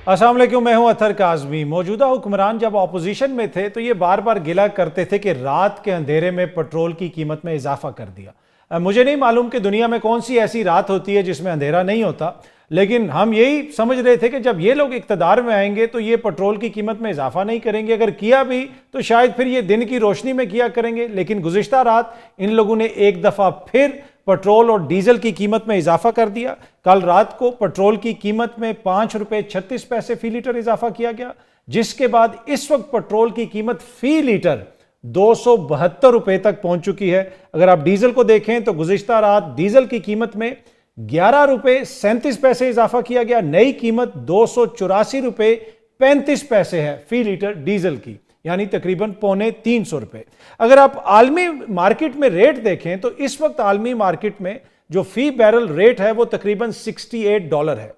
السلام علیکم، میں ہوں اطہر کاظمی۔ موجودہ حکمران جب اپوزیشن میں تھے تو یہ بار بار گلہ کرتے تھے کہ رات کے اندھیرے میں پٹرول کی قیمت میں اضافہ کر دیا۔ مجھے نہیں معلوم کہ دنیا میں کون سی ایسی رات ہوتی ہے جس میں اندھیرا نہیں ہوتا، لیکن ہم یہی سمجھ رہے تھے کہ جب یہ لوگ اقتدار میں آئیں گے تو یہ پٹرول کی قیمت میں اضافہ نہیں کریں گے، اگر کیا بھی تو شاید پھر یہ دن کی روشنی میں کیا کریں گے۔ لیکن گزشتہ رات ان لوگوں نے ایک دفعہ پھر پٹرول اور ڈیزل کی قیمت میں اضافہ کر دیا۔ کل رات کو پٹرول کی قیمت میں 5 روپے 36 پیسے فی لیٹر اضافہ کیا گیا، جس کے بعد اس وقت پٹرول کی قیمت فی لیٹر 272 روپے تک پہنچ چکی ہے۔ اگر آپ ڈیزل کو دیکھیں تو گزشتہ رات ڈیزل کی قیمت میں 11 روپے 37 پیسے اضافہ کیا گیا، نئی قیمت 284 روپے 35 پیسے ہے فی لیٹر ڈیزل کی، یعنی تقریباً $250 روپے۔ اگر آپ عالمی مارکیٹ میں ریٹ دیکھیں تو اس وقت عالمی مارکیٹ میں جو فی بیرل ریٹ ہے وہ تقریباً $68 ہے۔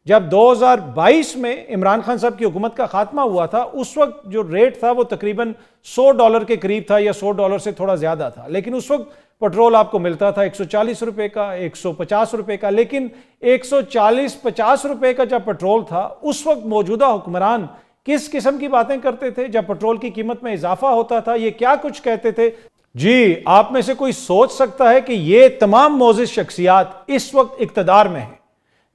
جب 2022 میں عمران خان صاحب کی حکومت کا خاتمہ ہوا تھا اس وقت جو ریٹ تھا وہ تقریباً $100 کے قریب تھا یا $100 سے تھوڑا زیادہ تھا، لیکن اس وقت پٹرول آپ کو ملتا تھا 140 روپے کا، 150 روپے کا، لیکن 140-50 روپے کا جب پٹرول تھا اس وقت موجودہ حکمران کس قسم کی باتیں کرتے تھے؟ جب پٹرول کی قیمت میں اضافہ ہوتا تھا یہ کیا کچھ کہتے تھے؟ جی، آپ میں سے کوئی سوچ سکتا ہے کہ یہ تمام معزز شخصیات اس وقت اقتدار میں ہیں۔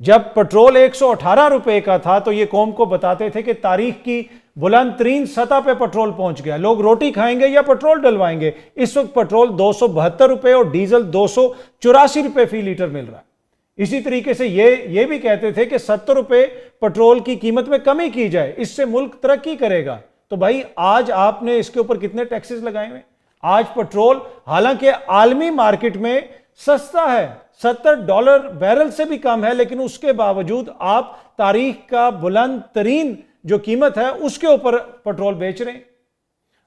جب پٹرول 118 روپے کا تھا تو یہ قوم کو بتاتے تھے کہ تاریخ کی بلند ترین سطح پہ پٹرول پہنچ گیا، لوگ روٹی کھائیں گے یا پٹرول ڈلوائیں گے۔ اس وقت پٹرول 272 روپے اور ڈیزل 284 روپے فی لیٹر مل رہا ہے۔ اسی طریقے سے یہ بھی کہتے تھے کہ 70 روپے پٹرول کی قیمت میں کمی کی جائے، اس سے ملک ترقی کرے گا۔ تو بھائی آج آپ نے اس کے اوپر کتنے ٹیکسز لگائے ہوئے؟ آج پٹرول حالانکہ عالمی مارکیٹ میں سستا ہے، $70 بیرل سے بھی کم ہے، لیکن اس کے باوجود آپ تاریخ کا بلند ترین جو قیمت ہے اس کے اوپر پٹرول بیچ رہے ہیں۔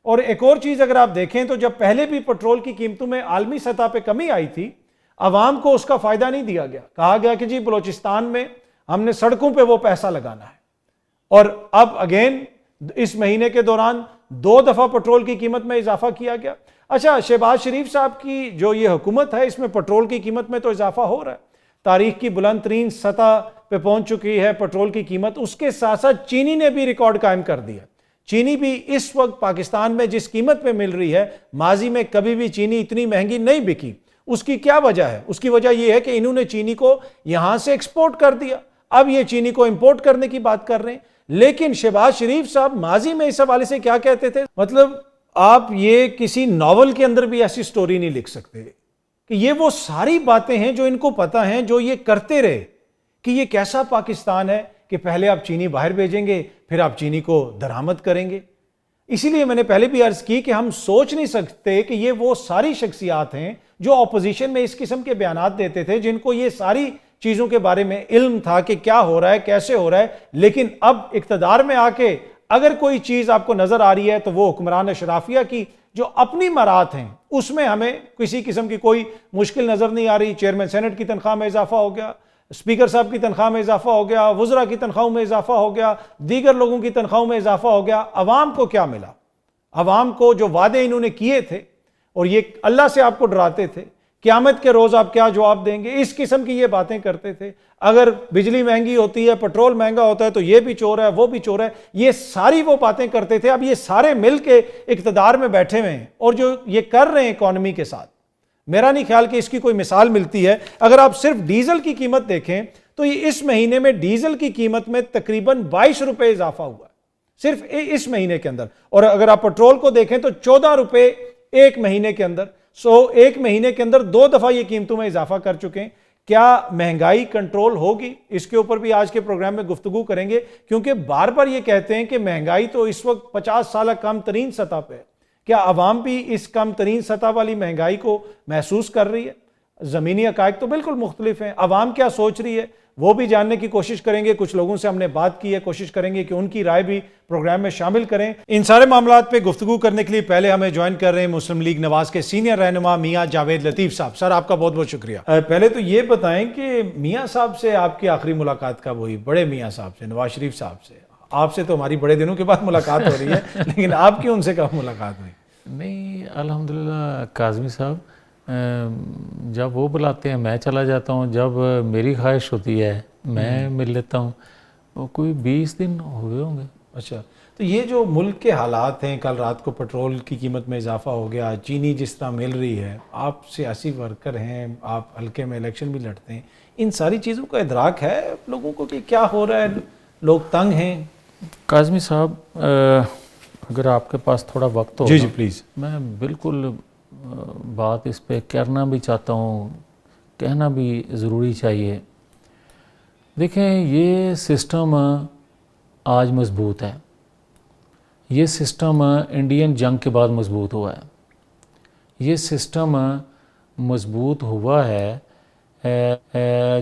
اور ایک اور چیز اگر آپ دیکھیں تو جب پہلے بھی پٹرول کی قیمتوں میں عالمی سطح پہ کمی آئی تھی، عوام کو اس کا فائدہ نہیں دیا گیا، کہا گیا کہ جی بلوچستان میں ہم نے سڑکوں پہ وہ پیسہ لگانا ہے۔ اور اب اگین اس مہینے کے دوران 2 دفعہ پٹرول کی قیمت میں اضافہ کیا گیا۔ اچھا، شہباز شریف صاحب کی جو یہ حکومت ہے اس میں پٹرول کی قیمت میں تو اضافہ ہو رہا ہے، تاریخ کی بلند ترین سطح پہ پہنچ چکی ہے پٹرول کی قیمت۔ اس کے ساتھ ساتھ چینی نے بھی ریکارڈ قائم کر دیا۔ چینی بھی اس وقت پاکستان میں جس قیمت پہ مل رہی ہے، ماضی میں کبھی بھی چینی اتنی مہنگی نہیں بکی۔ اس کی کیا وجہ ہے؟ اس کی وجہ یہ ہے کہ انہوں نے چینی کو یہاں سے ایکسپورٹ کر دیا، اب یہ چینی کو امپورٹ کرنے کی بات کر رہے ہیں۔ لیکن شہباز شریف صاحب ماضی میں اس حوالے سے کیا کہتے تھے؟ مطلب آپ یہ کسی ناول کے اندر بھی ایسی سٹوری نہیں لکھ سکتے کہ یہ وہ ساری باتیں ہیں جو ان کو پتا ہیں، جو یہ کرتے رہے کہ یہ کیسا پاکستان ہے کہ پہلے آپ چینی باہر بھیجیں گے پھر آپ چینی کو درآمد کریں گے۔ اسی لیے میں نے پہلے بھی عرض کی کہ ہم سوچ نہیں سکتے کہ یہ وہ ساری شخصیات ہیں جو اپوزیشن میں اس قسم کے بیانات دیتے تھے، جن کو یہ ساری چیزوں کے بارے میں علم تھا کہ کیا ہو رہا ہے، کیسے ہو رہا ہے، لیکن اب اقتدار میں آ کے اگر کوئی چیز آپ کو نظر آ رہی ہے تو وہ حکمران اشرافیہ کی جو اپنی مراد ہیں اس میں ہمیں کسی قسم کی کوئی مشکل نظر نہیں آ رہی۔ چیئرمین سینٹ کی تنخواہ میں اضافہ ہو گیا، اسپیکر صاحب کی تنخواہ میں اضافہ ہو گیا، وزراء کی تنخواہوں میں اضافہ ہو گیا، دیگر لوگوں کی تنخواہوں میں اضافہ ہو گیا۔ عوام کو کیا ملا؟ عوام کو جو وعدے انہوں نے کیے تھے اور یہ اللہ سے آپ کو ڈراتے تھے، قیامت کے روز آپ کیا جواب دیں گے، اس قسم کی یہ باتیں کرتے تھے۔ اگر بجلی مہنگی ہوتی ہے، پٹرول مہنگا ہوتا ہے تو یہ بھی چور ہے، وہ بھی چور ہے، یہ ساری وہ باتیں کرتے تھے۔ اب یہ سارے مل کے اقتدار میں بیٹھے ہوئے ہیں اور جو یہ کر رہے ہیں اکانومی کے ساتھ، میرا نہیں خیال کہ اس کی کوئی مثال ملتی ہے۔ اگر آپ صرف ڈیزل کی قیمت دیکھیں تو یہ اس مہینے میں ڈیزل کی قیمت میں تقریباً 22 روپے اضافہ ہوا ہے صرف اس مہینے کے اندر، اور اگر آپ پٹرول کو دیکھیں تو 14 روپے ایک مہینے کے اندر۔ ایک مہینے کے اندر 2 دفعہ یہ قیمتوں میں اضافہ کر چکے ہیں۔ کیا مہنگائی کنٹرول ہوگی؟ اس کے اوپر بھی آج کے پروگرام میں گفتگو کریں گے، کیونکہ بار بار یہ کہتے ہیں کہ مہنگائی تو اس وقت 50 سالہ کم ترین سطح پہ ہے۔ کیا عوام بھی اس کم ترین سطح والی مہنگائی کو محسوس کر رہی ہے؟ زمینی حقائق تو بالکل مختلف ہیں۔ عوام کیا سوچ رہی ہے وہ بھی جاننے کی کوشش کریں گے۔ کچھ لوگوں سے ہم نے بات کی ہے، کوشش کریں گے کہ ان کی رائے بھی پروگرام میں شامل کریں۔ ان سارے معاملات پہ گفتگو کرنے کے لیے پہلے ہمیں جوائن کر رہے ہیں مسلم لیگ نواز کے سینئر رہنما میاں جاوید لطیف صاحب۔ سر آپ کا بہت بہت شکریہ۔ پہلے تو یہ بتائیں کہ میاں صاحب سے آپ کی آخری ملاقات کب ہوئی؟ بڑے میاں صاحب سے، نواز شریف صاحب سے؟ آپ سے تو ہماری بڑے دنوں کے بعد ملاقات ہو رہی ہے، لیکن آپ کی ان سے کب ملاقات ہوئی؟ نہیں، الحمدللہ کاظمی صاحب جب وہ بلاتے ہیں میں چلا جاتا ہوں، جب میری خواہش ہوتی ہے میں مل لیتا ہوں۔ اور کوئی 20 دن ہوئے ہوں گے۔ اچھا، تو یہ جو ملک کے حالات ہیں، کل رات کو پٹرول کی قیمت میں اضافہ ہو گیا، چینی جس طرح مل رہی ہے، آپ سیاسی ورکر ہیں، آپ حلقے میں الیکشن بھی لڑتے ہیں، ان ساری چیزوں کا ادراک ہے لوگوں کو کہ کیا ہو رہا ہے؟ لوگ تنگ ہیں؟ کاظمی صاحب اگر آپ کے پاس تھوڑا وقت ہو جی پلیز۔ میں بالکل بات اس پہ کرنا بھی چاہتا ہوں، کہنا بھی ضروری چاہیے۔ دیکھیں، یہ سسٹم آج مضبوط ہے، یہ سسٹم انڈین جنگ کے بعد مضبوط ہوا ہے، یہ سسٹم مضبوط ہوا ہے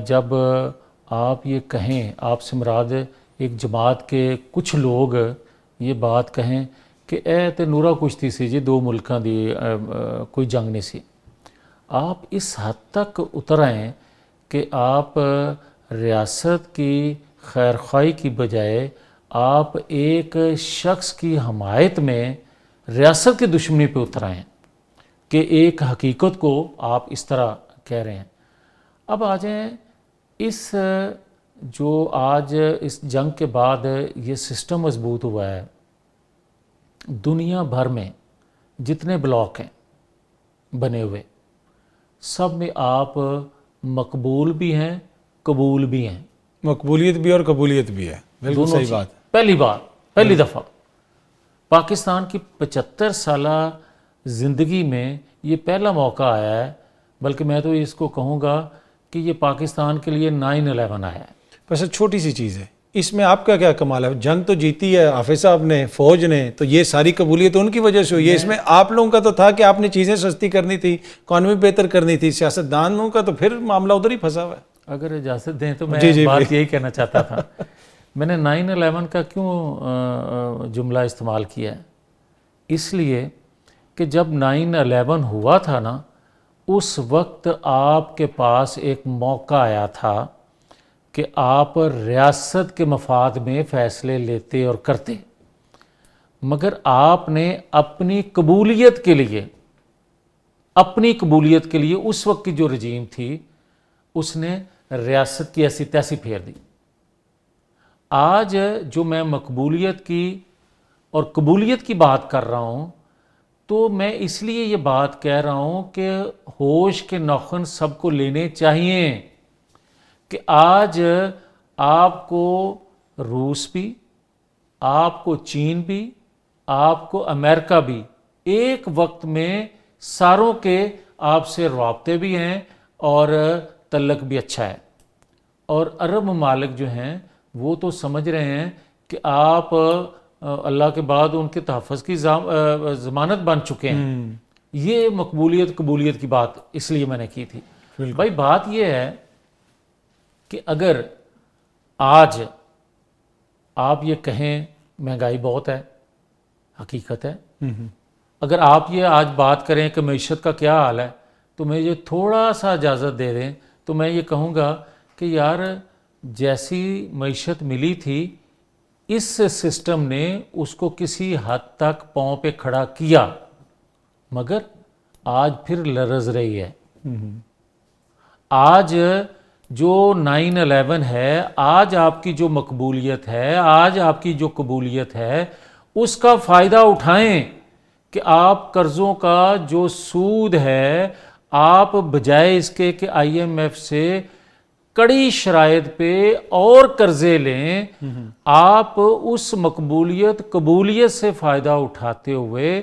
جب آپ یہ کہیں، آپ سے مراد ایک جماعت کے کچھ لوگ یہ بات کہیں کہ اے تے نورا کشتی سی جی دو ملکاں دی کوئی جنگ نہیں سی۔ آپ اس حد تک اتر آئیں کہ آپ ریاست کی خیرخواہی کی بجائے آپ ایک شخص کی حمایت میں ریاست کی دشمنی پہ اتر آئیں کہ ایک حقیقت کو آپ اس طرح کہہ رہے ہیں۔ اب آ جائیں اس جو آج اس جنگ کے بعد یہ سسٹم مضبوط ہوا ہے، دنیا بھر میں جتنے بلاک ہیں بنے ہوئے، سب میں آپ مقبول بھی ہیں، قبول بھی ہیں۔ مقبولیت بھی اور قبولیت بھی ہے، بالکل صحیح بات۔ پہلی دفعہ پاکستان کی 75 سالہ زندگی میں یہ پہلا موقع آیا ہے، بلکہ میں تو اس کو کہوں گا کہ یہ پاکستان کے لیے 9/11 آیا ہے۔ بس چھوٹی سی چیز ہے، اس میں آپ کا کیا کمال ہے؟ جنگ تو جیتی ہے حافظ صاحب نے، فوج نے، تو یہ ساری قبولیت ان کی وجہ سے ہوئی ہے۔ اس میں آپ لوگوں کا تو تھا کہ آپ نے چیزیں سستی کرنی تھی، اکانومی بہتر کرنی تھی، سیاستدانوں کا تو پھر معاملہ ادھر ہی پھنسا ہوا ہے۔ اگر اجازت دیں تو میں بات یہی کہنا چاہتا تھا، میں نے 9/11 کا کیوں جملہ استعمال کیا ہے؟ اس لیے کہ جب 9/11 ہوا تھا نا، اس وقت آپ کے پاس ایک موقع آیا تھا کہ آپ ریاست کے مفاد میں فیصلے لیتے اور کرتے، مگر آپ نے اپنی قبولیت کے لیے اس وقت کی جو رجیم تھی اس نے ریاست کی ایسی تیسی پھیر دی۔ آج جو میں مقبولیت کی اور قبولیت کی بات کر رہا ہوں، تو میں اس لیے یہ بات کہہ رہا ہوں کہ ہوش کے ناخن سب کو لینے چاہیے کہ آج آپ کو روس بھی، آپ کو چین بھی، آپ کو امریکہ بھی ایک وقت میں ساروں کے آپ سے رابطے بھی ہیں اور تعلق بھی اچھا ہے، اور عرب ممالک جو ہیں وہ تو سمجھ رہے ہیں کہ آپ اللہ کے بعد ان کے تحفظ کی ضمانت بن چکے ہیں۔ یہ مقبولیت قبولیت کی بات اس لیے میں نے کی تھی۔ بھائی بات یہ ہے کہ اگر آج آپ یہ کہیں مہنگائی بہت ہے، حقیقت ہے، اگر آپ یہ آج بات کریں کہ معیشت کا کیا حال ہے، تو میں یہ تھوڑا سا اجازت دے دیں تو میں یہ کہوں گا کہ یار جیسی معیشت ملی تھی اس سسٹم نے اس کو کسی حد تک پاؤں پہ کھڑا کیا، مگر آج پھر لرز رہی ہے۔ آج جو 9/11 ہے، آج آپ کی جو مقبولیت ہے، آج آپ کی جو قبولیت ہے، اس کا فائدہ اٹھائیں کہ آپ قرضوں کا جو سود ہے، آپ بجائے اس کے کہ IMF سے کڑی شرائط پہ اور قرضے لیں، آپ اس مقبولیت قبولیت سے فائدہ اٹھاتے ہوئے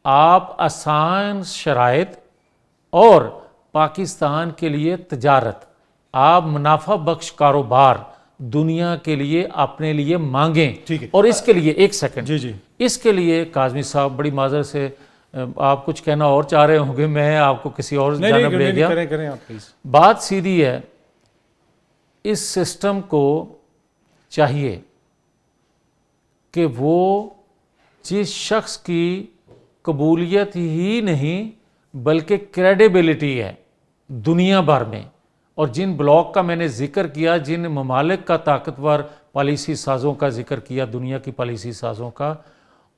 آپ آسان شرائط اور پاکستان کے لیے تجارت، آپ منافع بخش کاروبار دنیا کے لیے اپنے لیے مانگیں۔ اور اس کے لیے ایک سیکنڈ، اس کے لیے کاظمی صاحب بڑی معذرت سے آپ کچھ کہنا اور چاہ رہے ہوں گے، میں آپ کو کسی اور جانب لے گیا۔ بات سیدھی ہے، اس سسٹم کو چاہیے کہ وہ جس شخص کی قبولیت ہی نہیں بلکہ کریڈیبلٹی ہے دنیا بھر میں، اور جن بلاک کا میں نے ذکر کیا، جن ممالک کا طاقتور پالیسی سازوں کا ذکر کیا، دنیا کی پالیسی سازوں کا،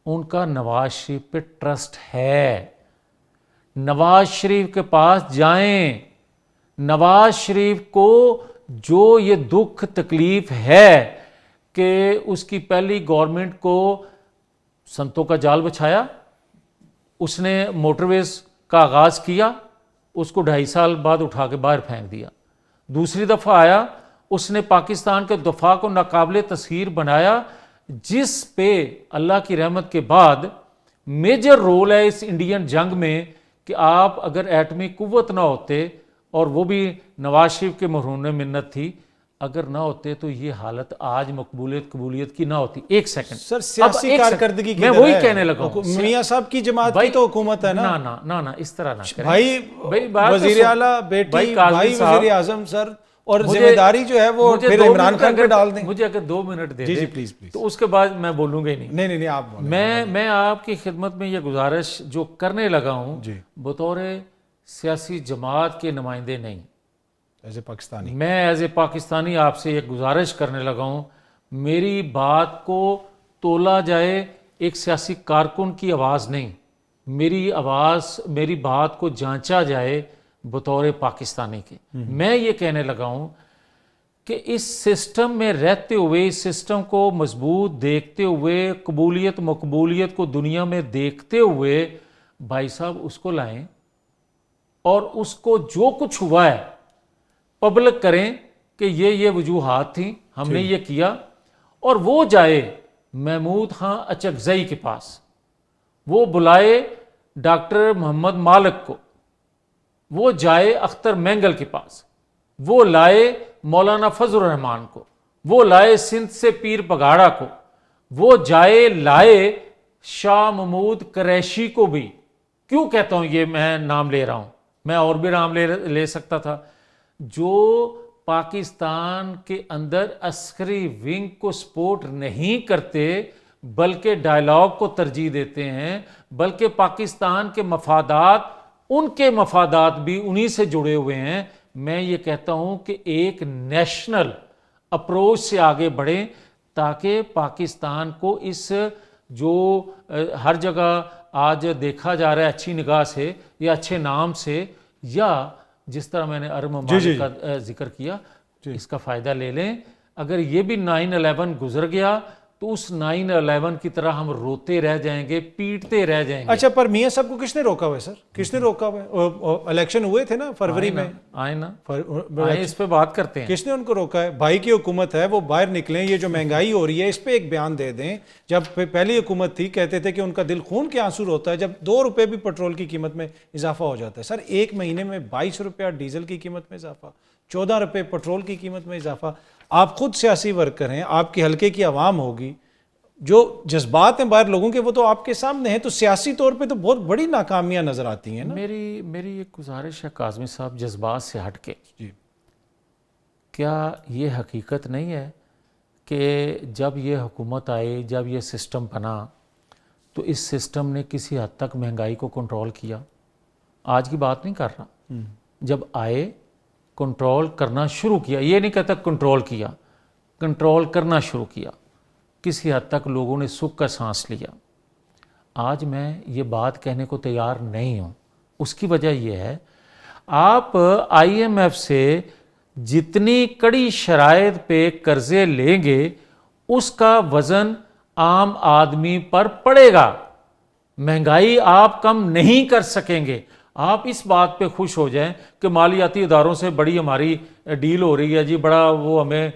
ان کا نواز شریف پہ ٹرسٹ ہے۔ نواز شریف کے پاس جائیں، نواز شریف کو جو یہ دکھ تکلیف ہے کہ اس کی پہلی گورنمنٹ کو سنتوں کا جال بچھایا, اس نے موٹر ویز کا آغاز کیا, اس کو 2.5 سال بعد اٹھا کے باہر پھینک دیا. دوسری دفعہ آیا, اس نے پاکستان کے دفاع کو ناقابل تسخیر بنایا, جس پہ اللہ کی رحمت کے بعد میجر رول ہے اس انڈین جنگ میں کہ آپ اگر ایٹمی قوت نہ ہوتے, اور وہ بھی نواز شریف کے مرہون منت تھی, اگر نہ ہوتے تو یہ حالت آج مقبولیت قبولیت کی نہ ہوتی. ایک سیکنڈ سر, سیاسی کارکردگی میں وہی کہنے لگا ہوں. میاں صاحب کی جماعت کی تو حکومت ہے نا. نہ اس طرح نہ کریں بھائی وزیر اعلیٰ بیٹی, بھائی وزیر اعظم سر, اور ذمہ داری جو ہے وہ پھر عمران خان پہ ڈال دیں. مجھے اگر 2 منٹ دے جی پلیز پلیز, تو اس کے بعد میں بولوں گا ہی نہیں. نہیں آپ بولیں. میں آپ کی خدمت میں یہ گزارش جو کرنے لگا ہوں بطور سیاسی جماعت کے نمائندے نہیں, ایز اے پاکستانی, میں ایز اے پاکستانی آپ سے ایک گزارش کرنے لگا ہوں, میری بات کو تولا جائے ایک سیاسی کارکن کی آواز نہیں, میری بات کو جانچا جائے بطور پاکستانی کے. میں یہ کہنے لگا ہوں کہ اس سسٹم میں رہتے ہوئے, اس سسٹم کو مضبوط دیکھتے ہوئے, قبولیت مقبولیت کو دنیا میں دیکھتے ہوئے, بھائی صاحب اس کو لائیں اور اس کو جو کچھ ہوا ہے پبلک کریں کہ یہ وجوہات تھیں, ہم نے یہ کیا, اور وہ جائے محمود خان اچکزئی کے پاس, وہ بلائے ڈاکٹر محمد مالک کو, وہ جائے اختر مینگل کے پاس, وہ لائے مولانا فضل الرحمان کو, وہ لائے سندھ سے پیر پگاڑا کو, وہ لائے شاہ محمود قریشی کو بھی. کیوں کہتا ہوں یہ میں نام لے رہا ہوں, میں اور بھی نام لے سکتا تھا, جو پاکستان کے اندر عسکری ونگ کو سپورٹ نہیں کرتے بلکہ ڈائلاگ کو ترجیح دیتے ہیں, بلکہ پاکستان کے مفادات, ان کے مفادات بھی انہی سے جڑے ہوئے ہیں. میں یہ کہتا ہوں کہ ایک نیشنل اپروچ سے آگے بڑھیں تاکہ پاکستان کو اس جو ہر جگہ آج دیکھا جا رہا ہے اچھی نگاہ سے یا اچھے نام سے, یا جس طرح میں نے عرب ممالک کا ذکر کیا, اس کا فائدہ لے لیں. اگر یہ بھی 9/11 گزر گیا تو اس 9/11 کی طرح ہم روتے رہ جائیں گے, پیٹتے رہ جائیں گے. اچھا, پر میاں صاحب کو کس نے روکا ہوا ہے سر؟ کس نے روکا ہوا ہے؟ الیکشن ہوئے تھے نا فروری میں, آئے نا, اس پہ بات کرتے ہیں. کس نے ان کو روکا ہے؟ بھائی کی حکومت ہے, وہ باہر نکلیں. یہ جو مہنگائی ہو رہی ہے اس پہ ایک بیان دے دیں. جب پہلی حکومت تھی کہتے تھے کہ ان کا دل خون کے آنسو ہوتا ہے جب 2 روپے بھی پیٹرول کی قیمت میں اضافہ ہو جاتا ہے. سر ایک مہینے میں 22 روپیہ ڈیزل کی قیمت میں اضافہ, 14 روپے پیٹرول کی قیمت میں اضافہ. آپ خود سیاسی ورکر ہیں, آپ کے حلقے کی عوام ہوگی, جو جذبات ہیں باہر لوگوں کے وہ تو آپ کے سامنے ہیں, تو سیاسی طور پہ تو بہت بڑی ناکامیاں نظر آتی ہیں نا. میری ایک گزارش ہے کاظمی صاحب, جذبات سے ہٹ کے, کیا یہ حقیقت نہیں ہے کہ جب یہ حکومت آئی, جب یہ سسٹم بنا تو اس سسٹم نے کسی حد تک مہنگائی کو کنٹرول کیا؟ آج کی بات نہیں کر رہا, جب آئے کنٹرول کرنا شروع کیا, یہ نہیں کہتا کنٹرول کیا, کنٹرول کرنا شروع کیا, کسی حد تک لوگوں نے سکھ کا سانس لیا. آج میں یہ بات کہنے کو تیار نہیں ہوں. اس کی وجہ یہ ہے, آپ IMF سے جتنی کڑی شرائط پہ قرضے لیں گے اس کا وزن عام آدمی پر پڑے گا. مہنگائی آپ کم نہیں کر سکیں گے. آپ اس بات پہ خوش ہو جائیں کہ مالیاتی اداروں سے بڑی ہماری ڈیل ہو رہی ہے جی, بڑا وہ ہمیں